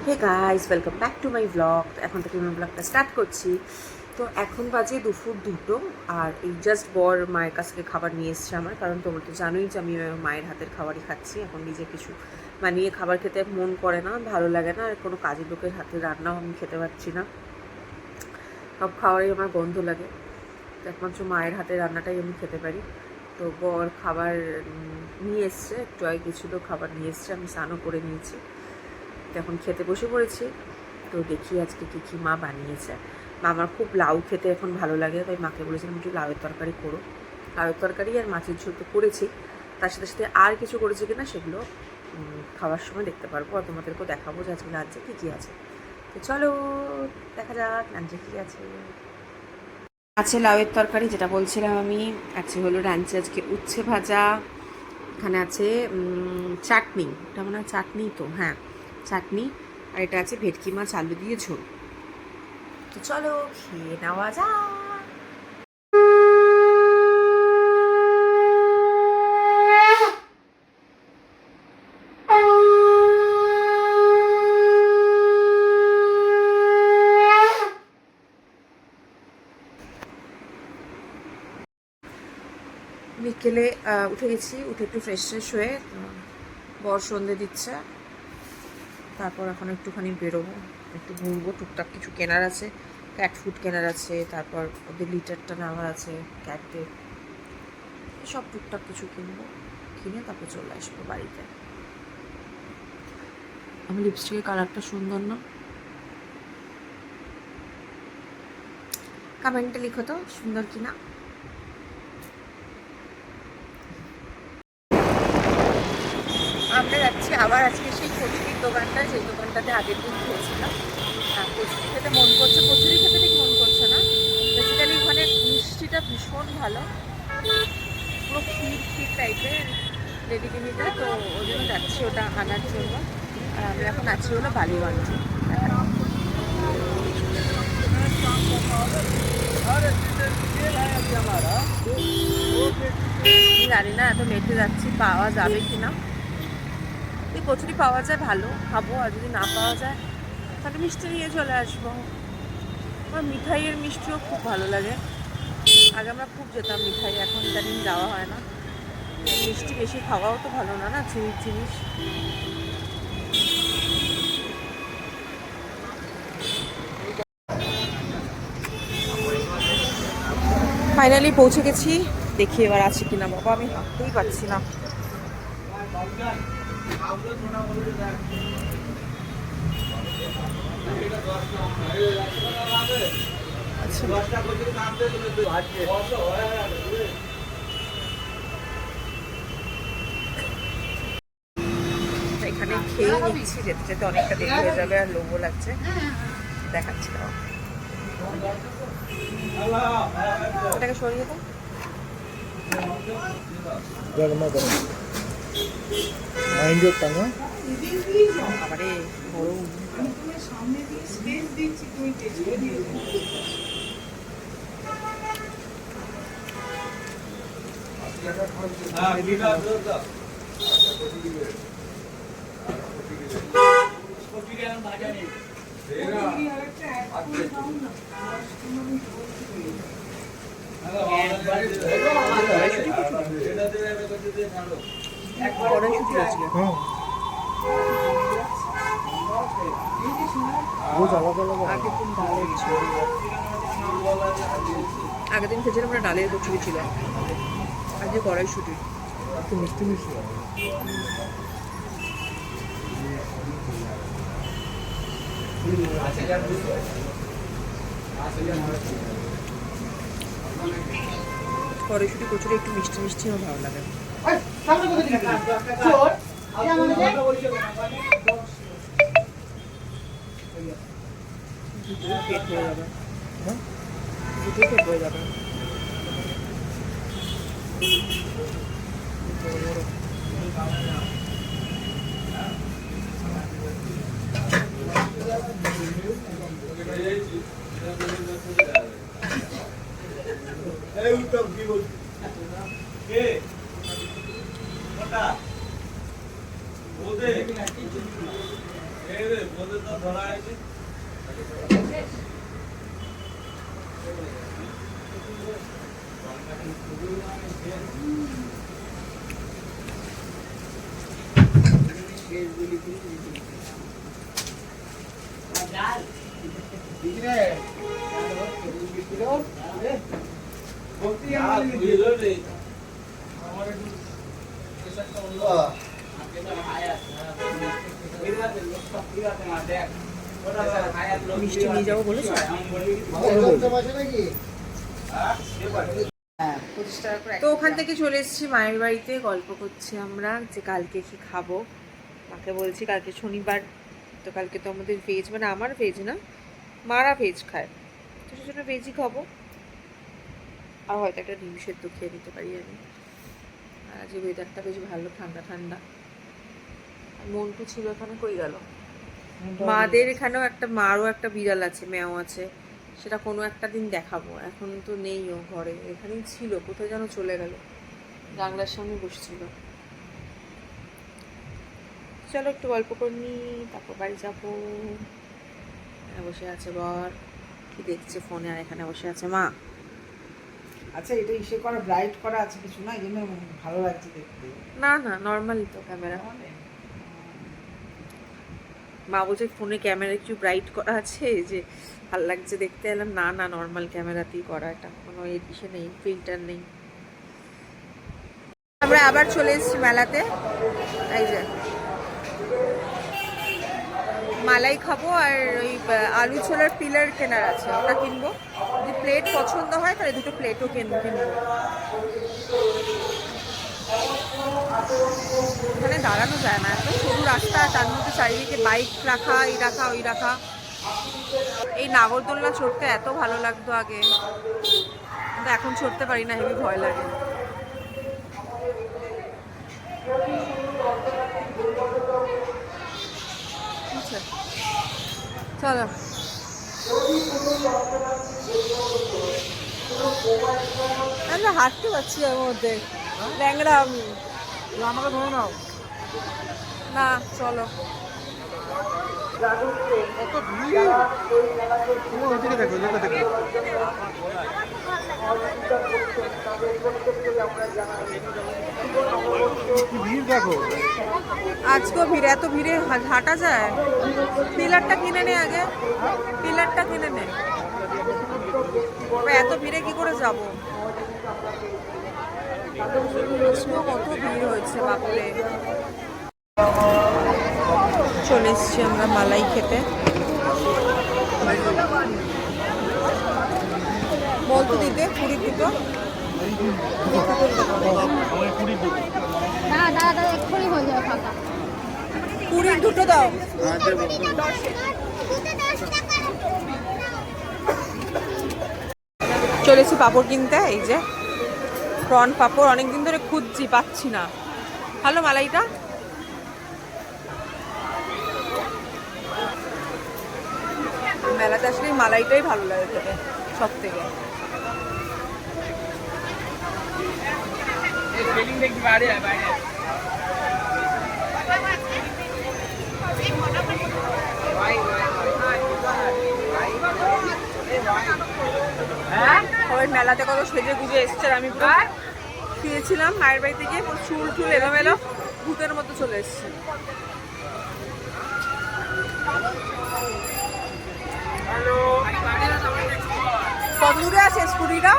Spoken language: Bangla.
Hey guys, welcome back to my blog. এখন থেকে আমি ব্লগটা স্টার্ট করছি। তো এখন বাজে দুপুর 2টো, আর এই জাস্ট বর মায়ের কাছ থেকে খাবার নিয়ে এসছে আমার, কারণ তোমরা তো জানোই যে আমি মায়ের হাতের খাবারই খাচ্ছি। এখন নিজে কিছু বানিয়ে খাবার খেতে মন করে না, ভালো লাগে না, আর কোনো কাজের লোকের হাতে রান্নাও আমি খেতে পারছি না। সব খাবারই আমার গন্ধ লাগে, তো একমাত্র মায়ের হাতের রান্নাটাই আমি খেতে পারি। তো বর খাবার নিয়ে এসছে, একটু আগে কিছু তো খাবার নিয়ে এসছে, আমি স্নানও করে নিয়েছি। এখন খেতে বসে পড়েছি। তো দেখি আজকে কী মা বানিয়েছে। মা আমার খুব লাউ খেতে এখন ভালো লাগে, তাই মাকে বলেছিলাম একটু লাউয়ের তরকারি করো। লাউয়ের তরকারি আর মাছের ঝোল তো করেছি, তার সাথে সাথে আর কিছু করেছি কিনা সেগুলো খাওয়ার সময় দেখতে পারবো, আর তোমাদেরকেও দেখাবো যে আজকে লাঞ্চে কী আছে। তো চলো দেখা যাক লাঞ্চে কী আছে। আছে লাউয়ের তরকারি, যেটা বলছিলাম আমি। আছে হলো লাঞ্চে আজকে উচ্ছে ভাজা, এখানে আছে চাটনি, এটা মনে হয় চাটনি, তো হ্যাঁ চাটনি, আর এটা আছে ভেটকি মাছ আলু দিয়ে ঝোল। তো চলো খেয়ে নেওয়া যাক। বিকেলে উঠে গেছি, উঠে একটু ফ্রেশ হয়ে বর সন্ধে দিচ্ছে। তারপর এখন একটুখানি বেরোবো, একটু ঘুরবো, টুকটাক কিছু কেনার আছে, ক্যাট ফুড কেনার আছে, তারপর ওদের লিটারটা নেওয়ার আছে ক্যাটের, সব টুকটাক কিছু কিনবো, কিনে তারপর চলে আসবো বাড়িতে। আমার লিপস্টিকের কালারটা সুন্দর না? কমেন্টে লিখো তো সুন্দর কিনা। আমরা যাচ্ছি আবার আজকে সেই কচুরির দোকানটা, যে দোকানটাতে আগের দিন খেয়েছিলাম। কচুরি খেতে মন করছে, কচুরি খেতে ঠিক মন করছে না, বেসিক্যালি ওখানে মিষ্টিটা ভীষণ ভালো, পুরো ক্ষীর টাইপের রেডিমেডে, তো ওই জন্য যাচ্ছি ওটা আনার জন্য। আর আমরা এখন আছি হলো বালিগঞ্জে। জানি না এত লেটে যাচ্ছি পাওয়া যাবে কি না। যদি কচুরি পাওয়া যায় ভালো খাবো, আর যদি না পাওয়া যায় তাহলে মিষ্টি নিয়ে চলে আসবো। আমার মিঠাইয়ের মিষ্টিও খুব ভালো লাগে, আগে আমরা খুব যেতাম মিঠাই, এখন ইদানিং যাওয়া হয় না। মিষ্টি বেশি খাওয়াও তো ভালো না, না চিনির জিনিস। ফাইনালি পৌঁছে গেছি, দেখি এবার আছে কিনা। বাবা আমি হাঁটতেই পারছি না। এখানে খেয়ে নিচ্ছি, যেতে যেতে অনেকটা দেরি হয়ে যাবে, আর লোভও লাগছে, দেখাচ্ছি না। ওটাকে সরিয়ে দাও। আবারে বড় কড়াইশুঁটি আছে। আগের দিন খেয়েছিলাম আমরা ডালের কচুরি ছিল, আজকে কড়াইশুঁটি। মিষ্টি মিষ্টি কড়াইশুঁটি কচুরি একটু মিষ্টি মিষ্টি আমার ভালো লাগে। পেট হয়ে যাবে, দুটোই পেট হয়ে যাবে। মিষ্টি নিয়ে যাবো বলেছো? তো ওখান থেকে চলে এসেছি মায়ের বাড়িতে, গল্প করছি আমরা যে কালকে কি খাবো। মাকে বলছি কালকে শনিবার, তো কালকে তো আমাদের ভেজ, মানে আমার ভেজ না, মারা ভেজ খায়, তো সেজন্য ভেজই খাবো। আর হয়তো একটা ডিম সেদ্ধ খেয়ে নিতে পারি আমি। আর আজ ওয়েদারটা বেশ ভালো, ঠান্ডা ঠান্ডা। মন্টু ছিল এখানে, কই গেল? মাদের এখানেও একটা, মারও একটা বিড়াল আছে, ম্যাও আছে, সেটা কোনো একটা দিন দেখাবো। এখন তো নেই ও ঘরে, এখানেই ছিল, কোথায় যেন চলে গেল, জানলার সামনে বসছিল। চলো একটু গল্প করে নি, তারপর বাড়ি যাবো। বসে আছে বর, কি দেখছে ফোনে, আর এখানে বসে আছে মা। আচ্ছা, এটা ইসে করা, ব্রাইট করা আছে কিছু না, এই জন্য ভালো লাগছে দেখতে। না না, নর্মালি তো ক্যামেরা। মা বলছে ফোনে ক্যামেরা একটু ব্রাইট করা আছে, যে ভাল লাগছে দেখতে। এলাম না না, নর্মাল ক্যামেরাতেই করা, এটা কোনো ইসে নেই, ফিল্টার নেই। আমরা আবার চলে এসেছি মেলাতে। এই যে মালাই খাবো, আর ওই আলু ছোলার পিলার কেনার আছে, ওটা কিনবো। যদি প্লেট পছন্দ হয় তাহলে দুটো প্লেটও কিনবো। এখানে দাঁড়ানো যায় না, এত সরু রাস্তা, তার মধ্যে চারিদিকে বাইক রাখা, এই রাখা ওই রাখা। এই নাগরদোলনা চড়তে এত ভালো লাগতো আগে, কিন্তু এখন চড়তে পারি না, হেবি ভয় লাগে। চলো আমরা হাঁটতে পারছি ওর মধ্যে, ল্যাংড়া আমি। আমাকে ধরে নাও না, চলো। কত ভিড়, ওদিকে দেখো, দেখো দেখো। ভিড় দেখো, আজকেও ভিড়, এত ভিড়ে হাঁটা যায়? পিলারটা কিনে নে আগে, পিলারটা কিনে নে, এত ভিড়ে কি করে যাব? কত ভিড় হয়েছে বাপরে। চলে এসছি আমরা মালাই খেতে। বলতো দিতে 20 দুটো। দাদা এক্ষুনি হয়ে যাবে ফাঁকা। 20 দুটো দাও। চলেছি পাঁপড় কিনতে, এই যে প্রন পাঁপড়, অনেকদিন ধরে খুঁজছি, পাচ্ছি না। ভালো মালাইটা। মেলাতে আসলে মালাইটাই ভালো লাগে খেতে সব থেকে। সবাই মেলাতে কত সেজে গুজে এসছে, আমি পুরো শুয়েছিলাম মায়ের বাড়িতে গিয়ে, চুল টুল এলোমেলো, ভূতের মতো চলে এসছি। কত দূরে আছে স্কুটিটা?